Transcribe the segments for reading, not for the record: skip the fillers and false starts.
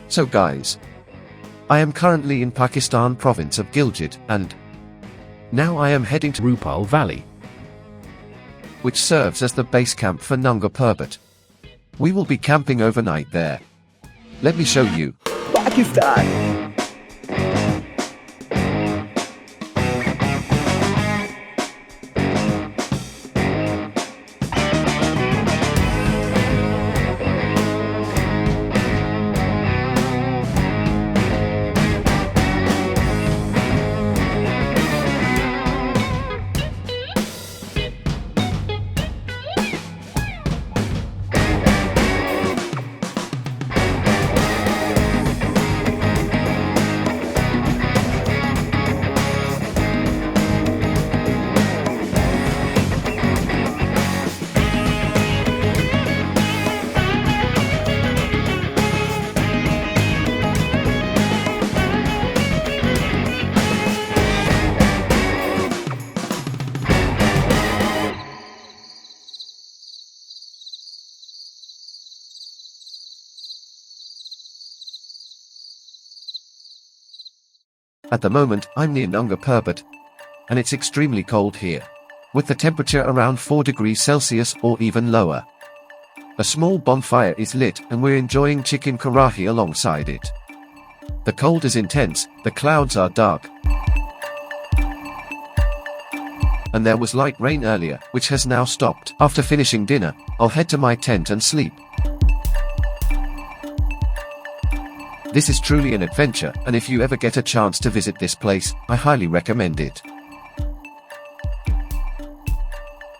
So guys, I am currently in Pakistan province of Gilgit, and now I am heading to Rupal Valley, which serves as the base camp for Nanga Parbat. We will be camping overnight there. Let me show you. Pakistan! At the moment, I'm near Nanga Parbat, and it's extremely cold here, with the temperature around 4 degrees Celsius or even lower. A small bonfire is lit and we're enjoying chicken karahi alongside it. The cold is intense, the clouds are dark, and there was light rain earlier, which has now stopped. After finishing dinner, I'll head to my tent and sleep. This is truly an adventure, and if you ever get a chance to visit this place, I highly recommend it.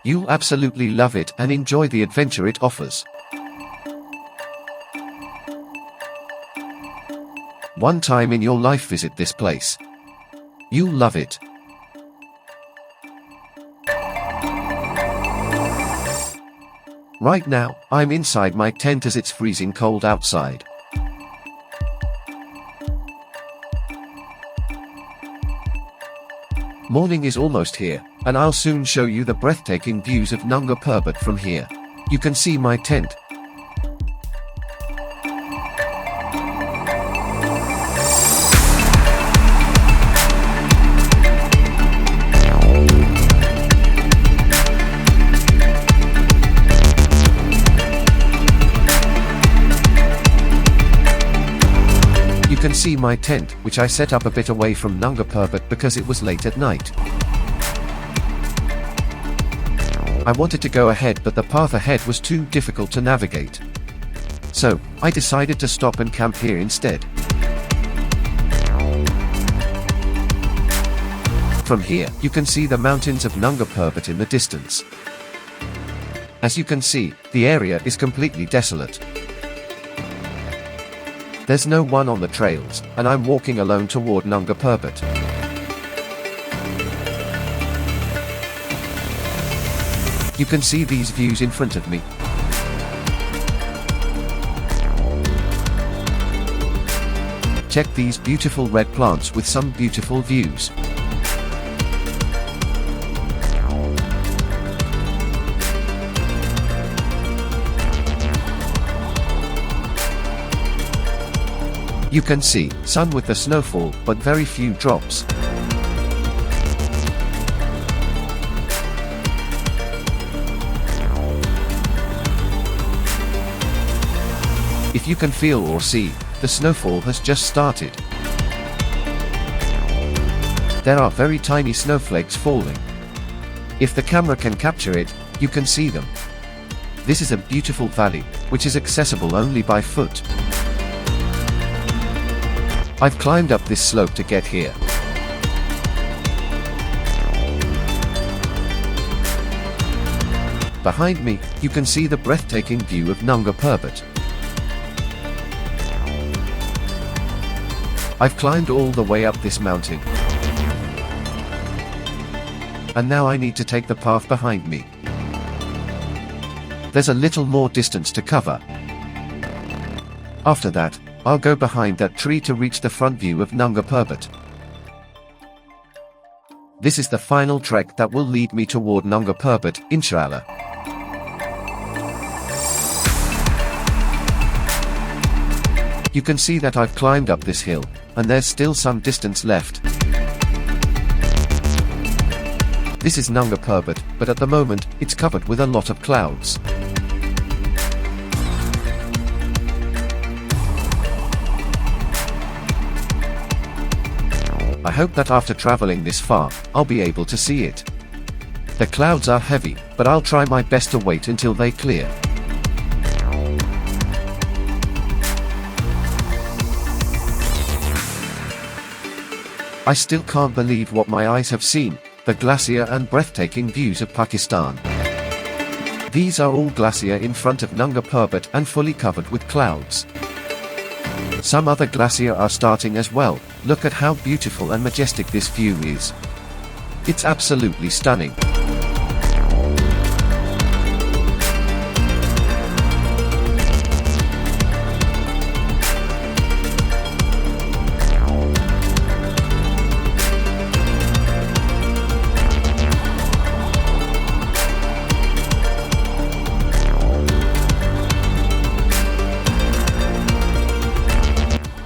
You'll absolutely love it and enjoy the adventure it offers. One time in your life visit this place. You'll love it. Right now, I'm inside my tent as it's freezing cold outside. Morning is almost here, and I'll soon show you the breathtaking views of Nanga Parbat from here. You can see my tent. You can see my tent, which I set up a bit away from Nanga Parbat because it was late at night. I wanted to go ahead, but the path ahead was too difficult to navigate. So, I decided to stop and camp here instead. From here, you can see the mountains of Nanga Parbat in the distance. As you can see, the area is completely desolate. There's no one on the trails, and I'm walking alone toward Nanga Parbat. You can see these views in front of me. Check these beautiful red plants with some beautiful views. You can see sun with the snowfall, but very few drops. If you can feel or see, the snowfall has just started. There are very tiny snowflakes falling. If the camera can capture it, you can see them. This is a beautiful valley, which is accessible only by foot. I've climbed up this slope to get here. Behind me, you can see the breathtaking view of Nanga Parbat. I've climbed all the way up this mountain. And now I need to take the path behind me. There's a little more distance to cover. After that, I'll go behind that tree to reach the front view of Nanga Parbat. This is the final trek that will lead me toward Nanga Parbat, inshallah. You can see that I've climbed up this hill, and there's still some distance left. This is Nanga Parbat, but at the moment, it's covered with a lot of clouds. I hope that after traveling this far, I'll be able to see it. The clouds are heavy, but I'll try my best to wait until they clear. I still can't believe what my eyes have seen, the glacier and breathtaking views of Pakistan. These are all glacier in front of Nanga Parbat and fully covered with clouds. Some other glacier are starting as well. Look at how beautiful and majestic this view is. It's absolutely stunning.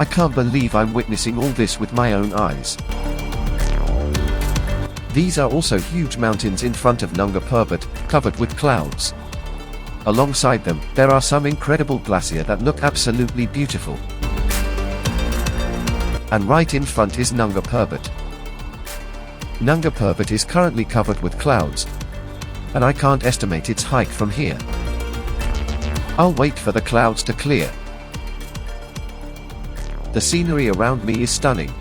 I can't believe I'm witnessing all this with my own eyes. These are also huge mountains in front of Nanga Parbat, covered with clouds. Alongside them, there are some incredible glacier that look absolutely beautiful. And right in front is Nanga Parbat. Nanga Parbat is currently covered with clouds, and I can't estimate its height from here. I'll wait for the clouds to clear. The scenery around me is stunning.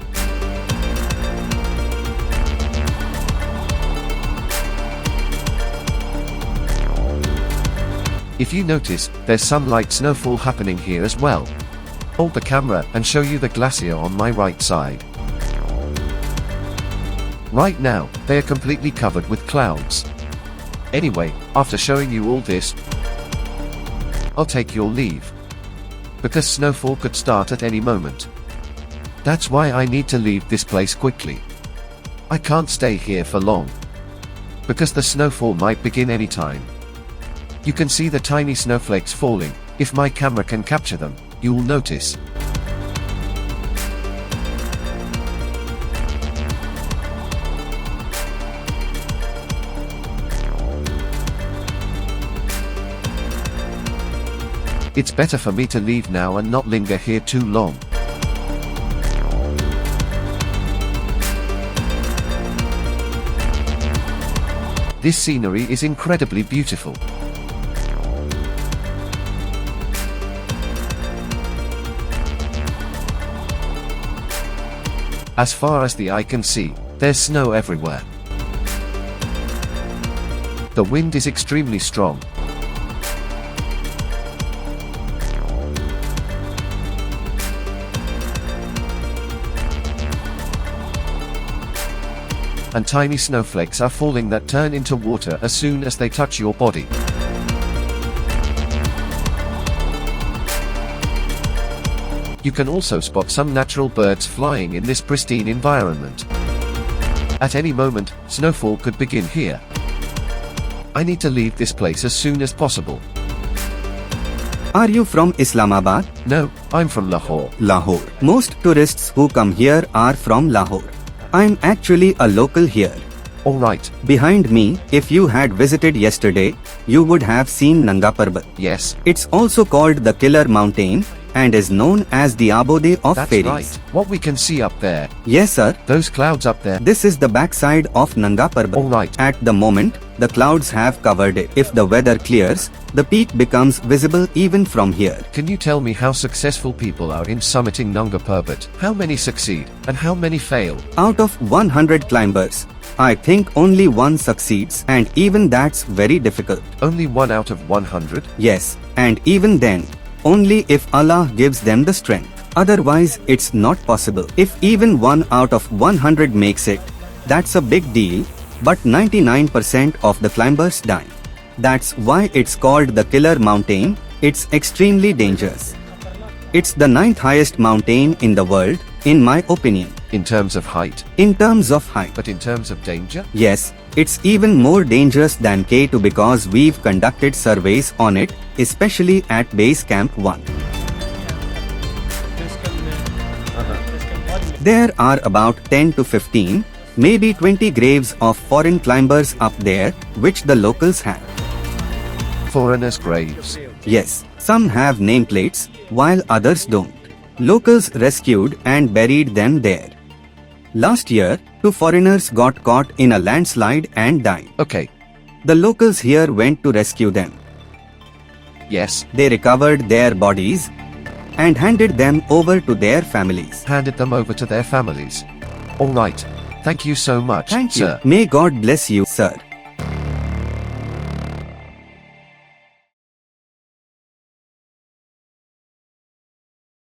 If you notice, there's some light snowfall happening here as well. Hold the camera and show you the glacier on my right side. Right now, they are completely covered with clouds. Anyway, after showing you all this, I'll take your leave. Because snowfall could start at any moment. That's why I need to leave this place quickly. I can't stay here for long. Because the snowfall might begin anytime. You can see the tiny snowflakes falling. If my camera can capture them, you'll notice. It's better for me to leave now and not linger here too long. This scenery is incredibly beautiful. As far as the eye can see, there's snow everywhere. The wind is extremely strong. And tiny snowflakes are falling that turn into water as soon as they touch your body. You can also spot some natural birds flying in this pristine environment. At any moment, snowfall could begin here. I need to leave this place as soon as possible. Are you from Islamabad? No, I'm from Lahore. Lahore. Most tourists who come here are from Lahore. I'm actually a local here. Alright. Behind me, if you had visited yesterday, you would have seen Nanga Parbat. Yes. It's also called the Killer Mountain and is known as the abode of That's fairies. right. What we can see up there. Yes, sir. Those clouds up there. This is the backside of Nanga Parbat. Alright. At the moment, the clouds have covered it. If the weather clears, the peak becomes visible even from here. Can you tell me how successful people are in summiting Nanga Parbat? How many succeed, and how many fail? Out of 100 climbers, I think only one succeeds, and even that's very difficult. Only 1 out of 100? Yes, and even then, only if Allah gives them the strength. Otherwise, it's not possible. If even 1 out of 100 makes it, that's a big deal, but 99% of the climbers die. That's why it's called the Killer Mountain. It's extremely dangerous. It's the 9th highest mountain in the world, in my opinion. In terms of height? In terms of height. But in terms of danger? Yes, it's even more dangerous than K2 because we've conducted surveys on it, especially at Base Camp 1. There are about 10 to 15, maybe 20 graves of foreign climbers up there, which the locals have. Foreigners' graves. Yes, some have nameplates, while others don't. Locals rescued and buried them there. Last year, 2 foreigners got caught in a landslide and died. Okay. The locals here went to rescue them. Yes. They recovered their bodies and handed them over to their families. Handed them over to their families. All right. Thank you so much, Thank you. sir. May God bless you, sir.